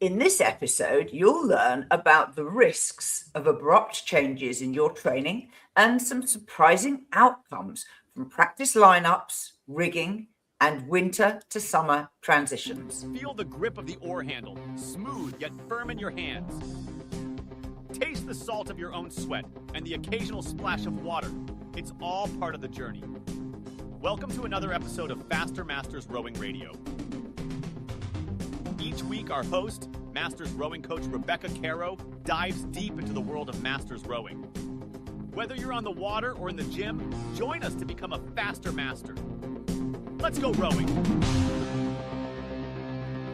In this episode, you'll learn about the risks of abrupt changes in your training and some surprising outcomes from practice lineups, rigging, and winter to summer transitions. Feel the grip of the oar handle, smooth yet firm in your hands. Taste the salt of your own sweat and the occasional splash of water. It's all part of the journey. Welcome to another episode of Faster Masters Rowing Radio. Each week, our host, Masters rowing coach Rebecca Caro, dives deep into the world of Masters rowing. Whether you're on the water or in the gym, join us to become a faster master. Let's go rowing.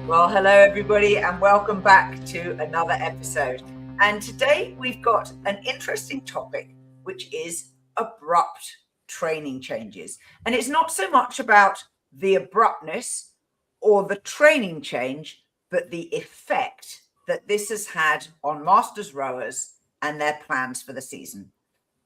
Well, hello everybody, and welcome back to another episode. And today we've got an interesting topic, which is abrupt training changes. And it's not so much about the abruptness or the training change, but the effect that this has had on Masters rowers and their plans for the season.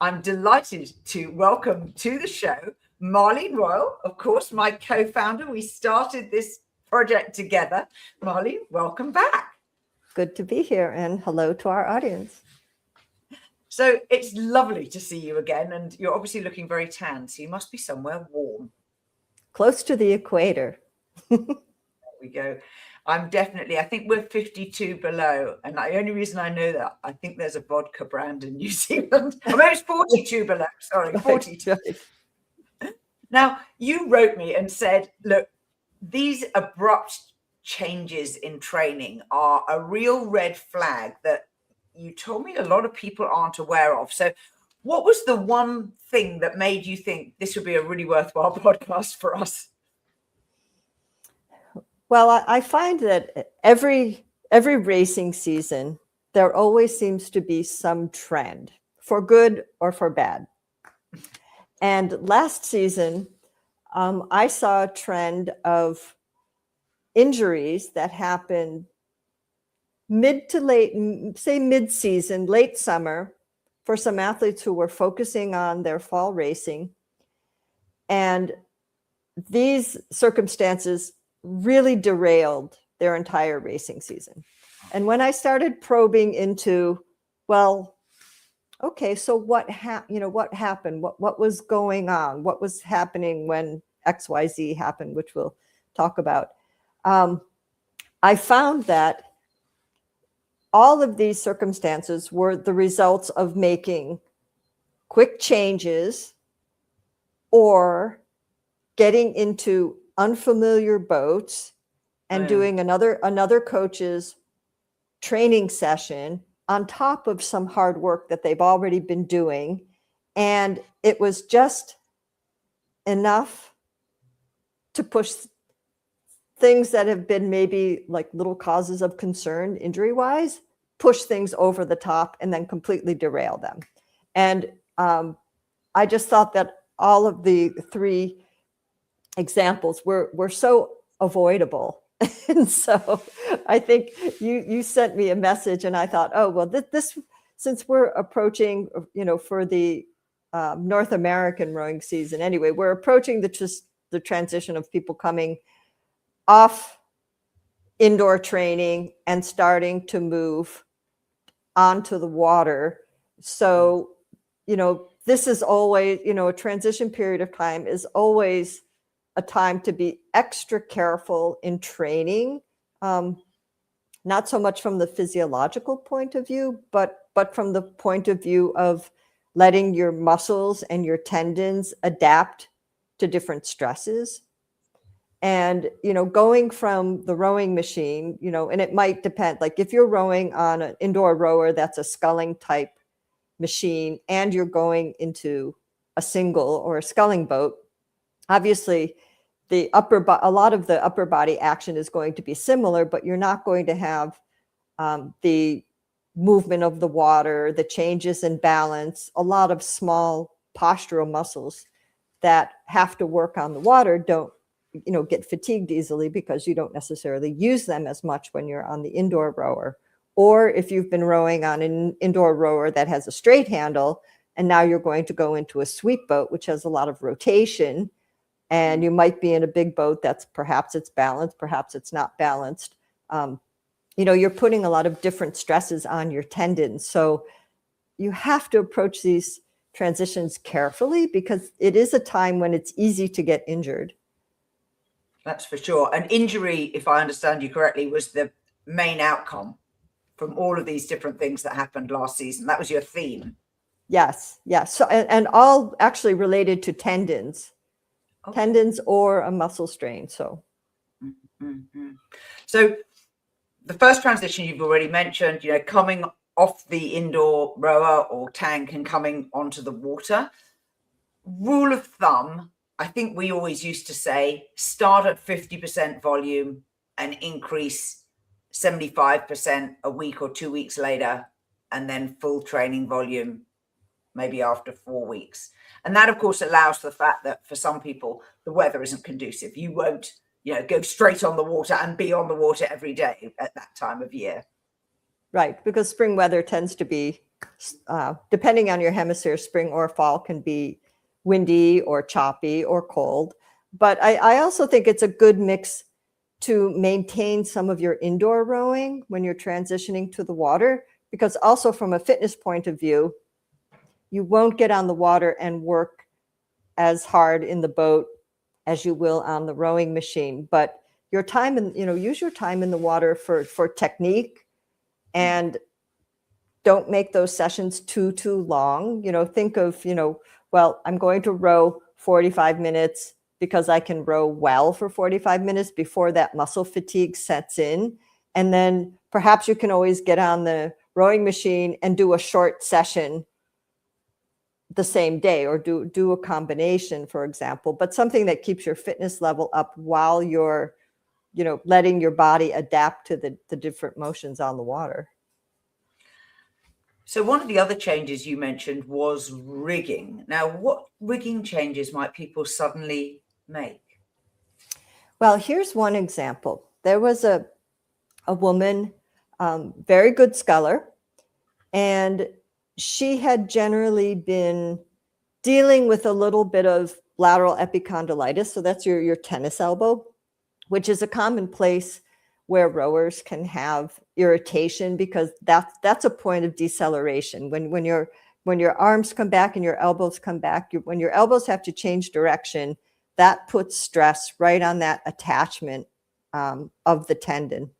I'm delighted to welcome to the show Marlene Royle, of course, my co-founder. We started this project together. Marlene, welcome back. Good to be here, and hello to our audience. So it's lovely to see you again, and you're obviously looking very tan, so you must be somewhere warm. Close to the equator. There we go. I think we're 52 below. And the only reason I know that, I think there's a vodka brand in New Zealand. I mean, it's 42 below, sorry, 42. Right. Now, you wrote me and said, look, these abrupt changes in training are a real red flag that you told me a lot of people aren't aware of. So what was the one thing that made you think this would be a really worthwhile podcast for us? Well, I find that every racing season, there always seems to be some trend, for good or for bad. And last season, I saw a trend of injuries that happened mid to late, say mid-season, late summer, for some athletes who were focusing on their fall racing. And these circumstances really derailed their entire racing season. And when I started probing into, well, okay, so what happened? What was going on? What was happening when XYZ happened, which we'll talk about? I found that all of these circumstances were the results of making quick changes or getting into unfamiliar boats and doing another coach's training session on top of some hard work that they've already been doing. And it was just enough to push things that have been maybe like little causes of concern injury-wise, push things over the top and then completely derail them. And I just thought that all of the three examples were so avoidable. And so I think you sent me a message and I thought, oh, well, this since we're approaching, for the North American rowing season anyway, we're approaching the transition of people coming off indoor training and starting to move onto the water. So, this is always, a transition period of time is always a time to be extra careful in training, not so much from the physiological point of view, but from the point of view of letting your muscles and your tendons adapt to different stresses. And, going from the rowing machine, and it might depend, like if you're rowing on an indoor rower, that's a sculling type machine, and you're going into a single or a sculling boat, obviously a lot of the upper body action is going to be similar, but you're not going to have the movement of the water, the changes in balance. A lot of small postural muscles that have to work on the water don't, get fatigued easily because you don't necessarily use them as much when you're on the indoor rower. Or if you've been rowing on an indoor rower that has a straight handle, and now you're going to go into a sweep boat, which has a lot of rotation, and you might be in a big boat that's perhaps it's balanced, perhaps it's not balanced. you're putting a lot of different stresses on your tendons. So you have to approach these transitions carefully, because it is a time when it's easy to get injured. That's for sure. An injury, if I understand you correctly, was the main outcome from all of these different things that happened last season. That was your theme. Yes. So, and all actually related to tendons, tendons or a muscle strain. So, So the first transition you've already mentioned, coming off the indoor rower or tank and coming onto the water. Rule of thumb, I think we always used to say, start at 50% volume and increase 75% a week or 2 weeks later, and then full training volume maybe after 4 weeks. And that, of course, allows for the fact that for some people, the weather isn't conducive. You won't, go straight on the water and be on the water every day at that time of year. Right, because spring weather tends to be, depending on your hemisphere, spring or fall can be windy or choppy or cold. But I also think it's a good mix to maintain some of your indoor rowing when you're transitioning to the water, because also from a fitness point of view, you won't get on the water and work as hard in the boat as you will on the rowing machine. But your time use your time in the water for technique, and don't make those sessions too long. Think of, well, I'm going to row 45 minutes because I can row well for 45 minutes before that muscle fatigue sets in. And then perhaps you can always get on the rowing machine and do a short session the same day, or do a combination, for example, but something that keeps your fitness level up while you're, letting your body adapt to the different motions on the water. So one of the other changes you mentioned was rigging. Now, what rigging changes might people suddenly make? Well, here's one example. There was a woman, very good sculler, and she had generally been dealing with a little bit of lateral epicondylitis. So that's your tennis elbow, which is a common place where rowers can have irritation, because that's a point of deceleration. When your arms come back and your elbows come back, when your elbows have to change direction, that puts stress right on that attachment of the tendon.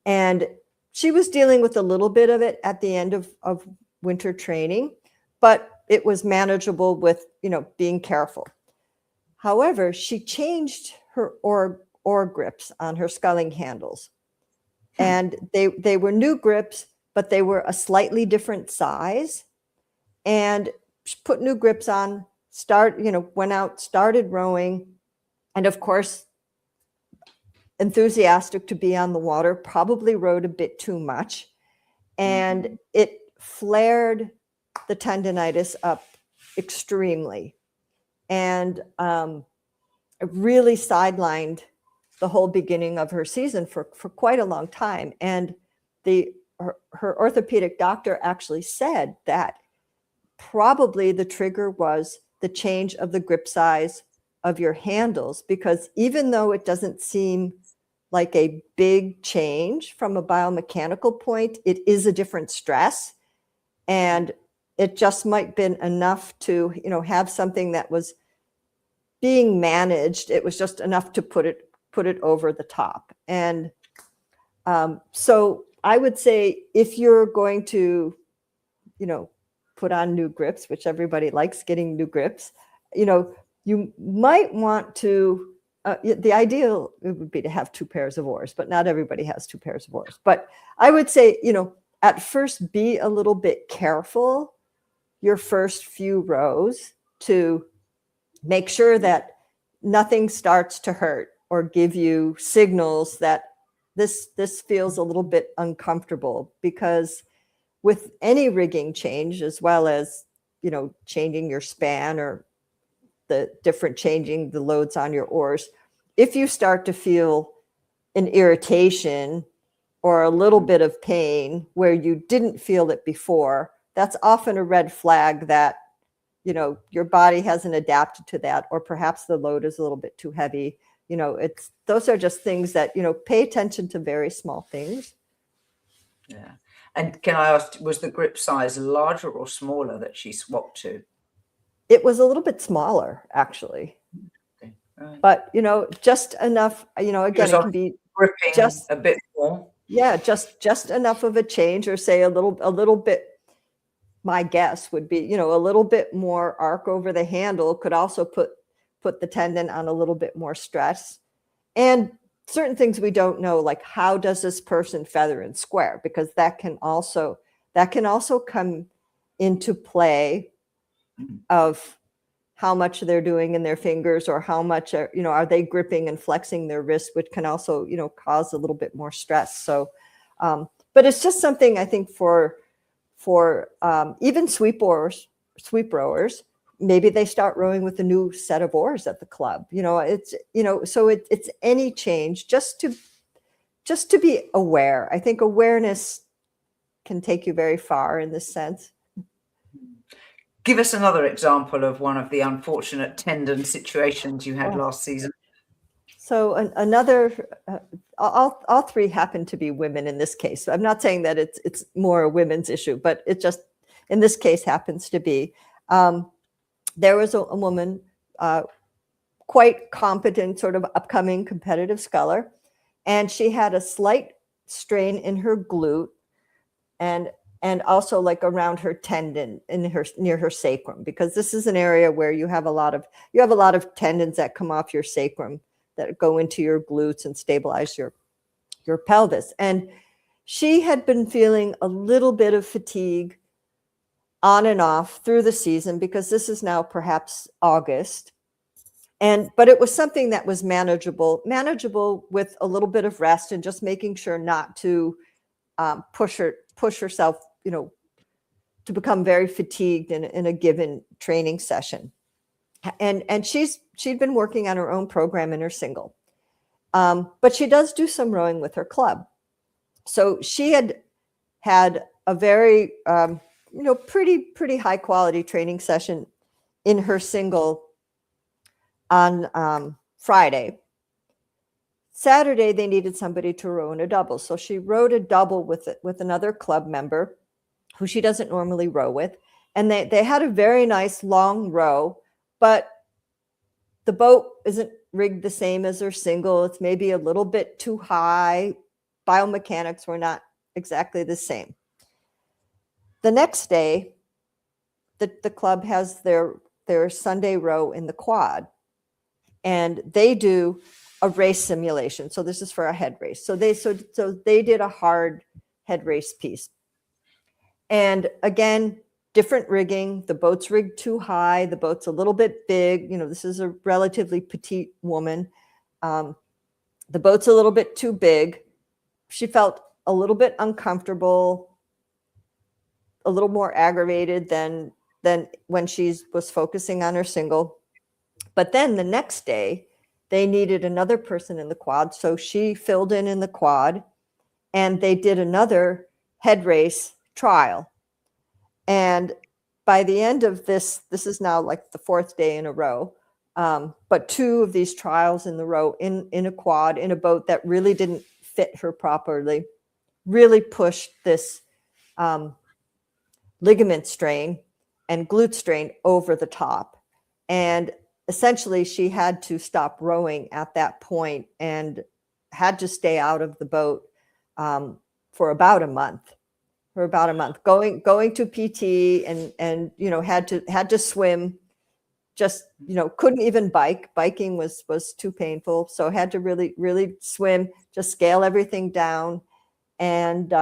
And she was dealing with a little bit of it at the end of winter training, but it was manageable with, being careful. However, she changed her oar grips on her sculling handles. And they were new grips, but they were a slightly different size. And she put new grips on, went out, started rowing. And of course, enthusiastic to be on the water, probably rowed a bit too much. And it flared the tendinitis up extremely. And it really sidelined the whole beginning of her season for quite a long time. And her orthopedic doctor actually said that probably the trigger was the change of the grip size of your handles, because even though it doesn't seem like a big change from a biomechanical point, it is a different stress. And it just might been enough to, have something that was being managed. It was just enough to put it over the top. And so I would say, if you're going to, put on new grips, which everybody likes getting new grips, you might want to, the ideal would be to have 2 pairs of oars, but not everybody has 2 pairs of oars. But I would say, at first, be a little bit careful your first few rows to make sure that nothing starts to hurt or give you signals that this feels a little bit uncomfortable. Because with any rigging change, as well as, changing your span or changing the loads on your oars, if you start to feel an irritation or a little bit of pain where you didn't feel it before, that's often a red flag that, your body hasn't adapted to that, or perhaps the load is a little bit too heavy. those are just things that, pay attention to very small things. Yeah. And can I ask, was the grip size larger or smaller that she swapped to? It was a little bit smaller, actually. Okay. Right. But, just enough, again, it can be gripping just a bit more. Yeah, just enough of a change, or say a little bit, my guess would be, a little bit more arc over the handle could also put the tendon on a little bit more stress. And certain things we don't know, like how does this person feather and square, because that can also come into play of how much they're doing in their fingers, or how much are they gripping and flexing their wrist, which can also cause a little bit more stress. So but it's just something, I think, for even sweep rowers, maybe they start rowing with a new set of oars at the club. So it's any change, just to be aware. I think awareness can take you very far in this sense. Give us another example of one of the unfortunate tendon situations you had last season. So another, all three happen to be women in this case. So I'm not saying that it's more a women's issue, but it just, in this case, happens to be. There was a woman, quite competent, sort of upcoming competitive sculler, and she had a slight strain in her glute, and also like around her tendon near her sacrum, because this is an area where you have a lot of tendons that come off your sacrum that go into your glutes and stabilize your pelvis. And she had been feeling a little bit of fatigue on and off through the season, because this is now perhaps August. But it was something that was manageable with a little bit of rest, and just making sure not to push herself, to become very fatigued in a given training session. And she'd been working on her own program in her single, but she does do some rowing with her club. So she had a very pretty high quality training session in her single on Friday. Saturday, they needed somebody to row in a double. So she rowed a double with another club member who she doesn't normally row with. And they had a very nice long row, but the boat isn't rigged the same as her single. It's maybe a little bit too high. Biomechanics were not exactly the same. The next day, the club has their Sunday row in the quad, and they do a race simulation. So this is for a head race. So they did a hard head race piece. And again, different rigging. The boat's rigged too high. The boat's a little bit big. This is a relatively petite woman. The boat's a little bit too big. She felt a little bit uncomfortable, a little more aggravated than when she was focusing on her single. But then the next day, they needed another person in the quad. So she filled in the quad, and they did another head race trial. And by the end of this is now like the fourth day in a row. But two of these trials in the row in a quad, in a boat that really didn't fit her properly, really pushed this ligament strain and glute strain over the top. And essentially, she had to stop rowing at that point and had to stay out of the boat for about a month. Going to PT and had to swim. Just couldn't even bike. Biking was too painful, so had to really swim. Just scale everything down, and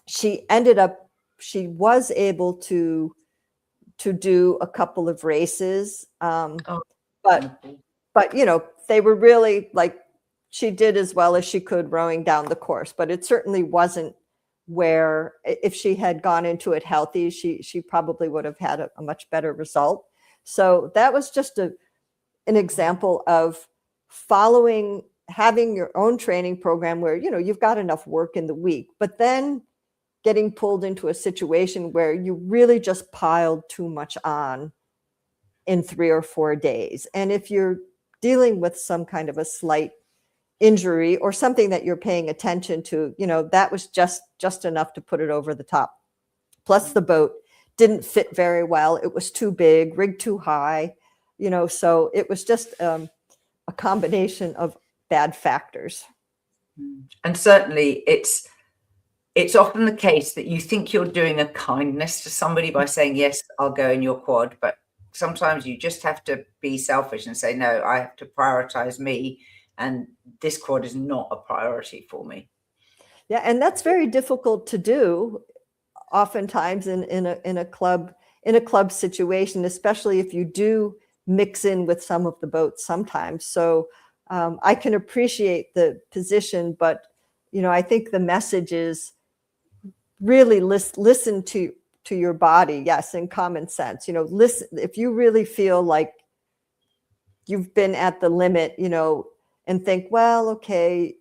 she was able to do a couple of races, but they were really, like, she did as well as she could rowing down the course, but it certainly wasn't where, if she had gone into it healthy, she probably would have had a much better result. So that was just an example of having your own training program where you've got enough work in the week, but then getting pulled into a situation where you really just piled too much on in 3 or 4 days. And if you're dealing with some kind of a slight injury or something that you're paying attention to, that was just enough to put it over the top. Plus the boat didn't fit very well. It was too big, rigged too high, so it was just a combination of bad factors. And certainly it's often the case that you think you're doing a kindness to somebody by saying, yes, I'll go in your quad, but sometimes you just have to be selfish and say, no, I have to prioritize me, and this quad is not a priority for me. Yeah, and that's very difficult to do oftentimes in a club situation, especially if you do mix in with some of the boats sometimes. So I can appreciate the position, but I think the message is really listen to your body. Yes, and common sense. Listen if you really feel like you've been at the limit, and think, well, okay,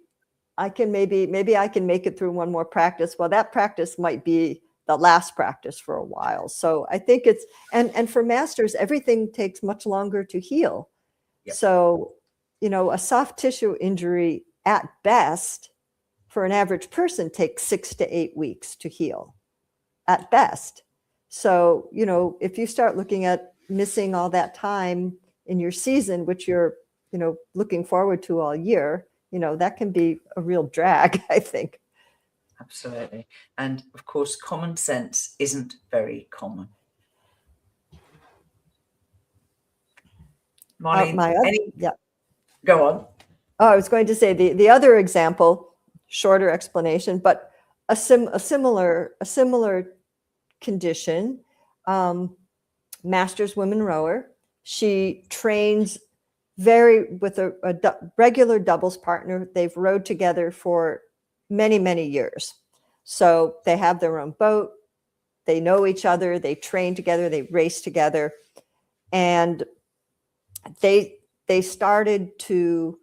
I can maybe I can make it through one more practice. Well, that practice might be the last practice for a while. So I think it's and for masters, everything takes much longer to heal. Yep. So, a soft tissue injury at best for an average person takes 6 to 8 weeks to heal at best. So, if you start looking at missing all that time in your season, which you're, looking forward to all year, that can be a real drag, I think. Absolutely. And of course, common sense isn't very common. Marlene, yeah. Go on. Oh, I was going to say the other example, shorter explanation, but a similar condition, Masters women rower. She trains with a regular doubles partner. They've rowed together for many, many years. So they have their own boat. They know each other. They train together. They race together. And they started to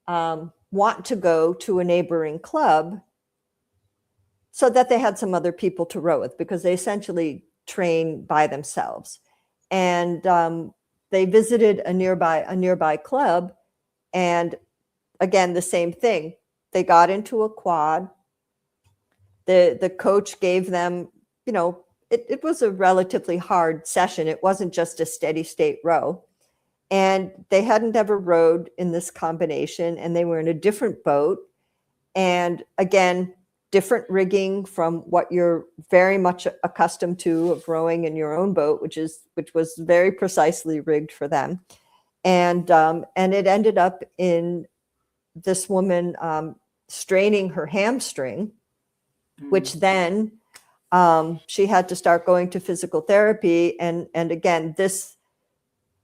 want to go to a neighboring club so that they had some other people to row with, because they essentially train by themselves. And they visited a nearby club, and again, the same thing. They got into a quad. The coach gave them, it was a relatively hard session. It wasn't just a steady state row. And they hadn't ever rowed in this combination, and they were in a different boat. And again, different rigging from what you're very much accustomed to of rowing in your own boat, which was very precisely rigged for them. And it ended up in this woman straining her hamstring, which then she had to start going to physical therapy. And again, this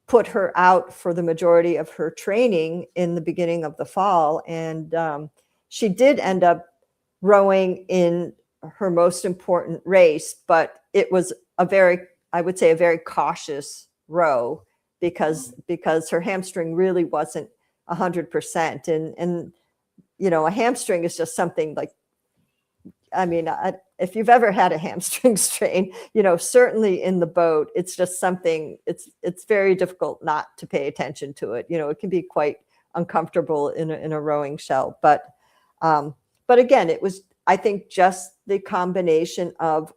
put her out for the majority of her training in the beginning of the fall. And she did end up rowing in her most important race, but it was I would say a very cautious row because her hamstring really wasn't 100%. And a hamstring is just something like, if you've ever had a hamstring strain, certainly in the boat, it's just something, it's very difficult not to pay attention to it. It can be quite uncomfortable in a rowing shell. But again, it was, I think, just the combination of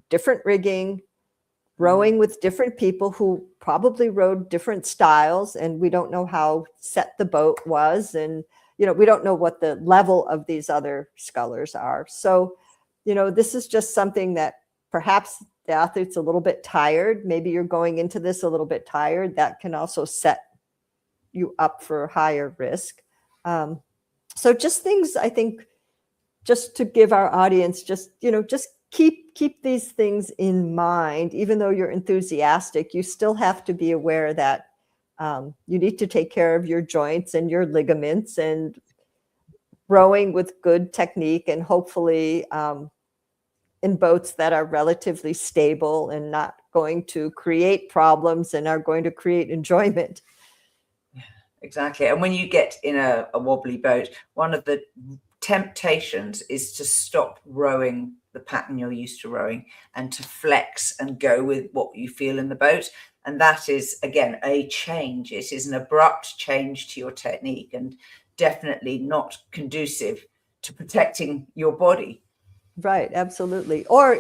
different rigging, rowing with different people who probably rowed different styles, and we don't know how set the boat was. And, we don't know what the level of these other scullers are. So, this is just something that perhaps the athlete's a little bit tired. Maybe you're going into this a little bit tired. That can also set you up for higher risk. So just things, I think, just to give our audience, just keep these things in mind. Even though you're enthusiastic, you still have to be aware that you need to take care of your joints and your ligaments, and rowing with good technique, and hopefully in boats that are relatively stable and not going to create problems and are going to create enjoyment. Yeah, exactly. And when you get in a wobbly boat, one of the temptations is to stop rowing the pattern you're used to rowing and to flex and go with what you feel in the boat. And that is, again, a change. It is an abrupt change to your technique and definitely not conducive to protecting your body. Right, absolutely. Or,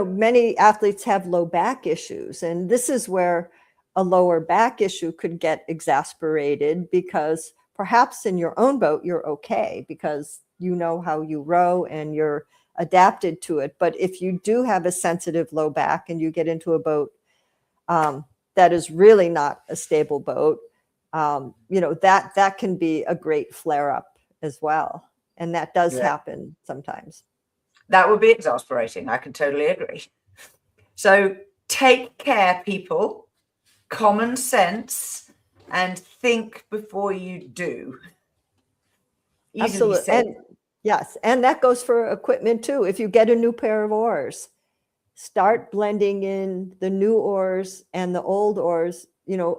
many athletes have low back issues, and this is where a lower back issue could get exasperated because perhaps in your own boat, you're okay because you know how you row and you're adapted to it. But if you do have a sensitive low back and you get into a boat that is really not a stable boat, that can be a great flare up as well. And that does happen sometimes. That would be exasperating. I can totally agree. So take care, people. Common sense, and think before you do. Absolutely. And yes, and that goes for equipment too. If you get a new pair of oars, start blending in the new oars and the old oars,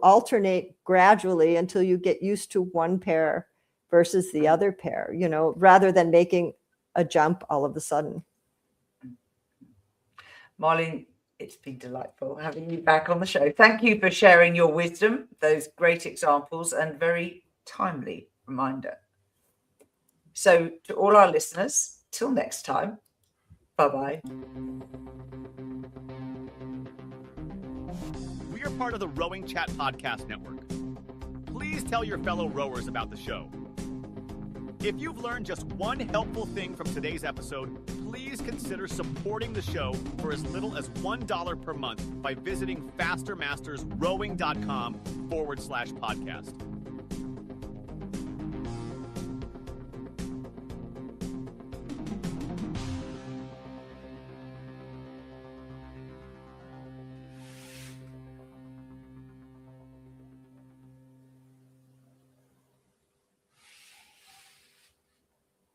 alternate gradually until you get used to one pair versus the other pair, rather than making a jump all of a sudden. Marlene, it's been delightful having you back on the show. Thank you for sharing your wisdom, those great examples, and very timely reminder. So to all our listeners, till next time, bye-bye. We are part of the Rowing Chat Podcast Network. Please tell your fellow rowers about the show. If you've learned just one helpful thing from today's episode, please consider supporting the show for as little as $1 per month by visiting fastermastersrowing.com/podcast.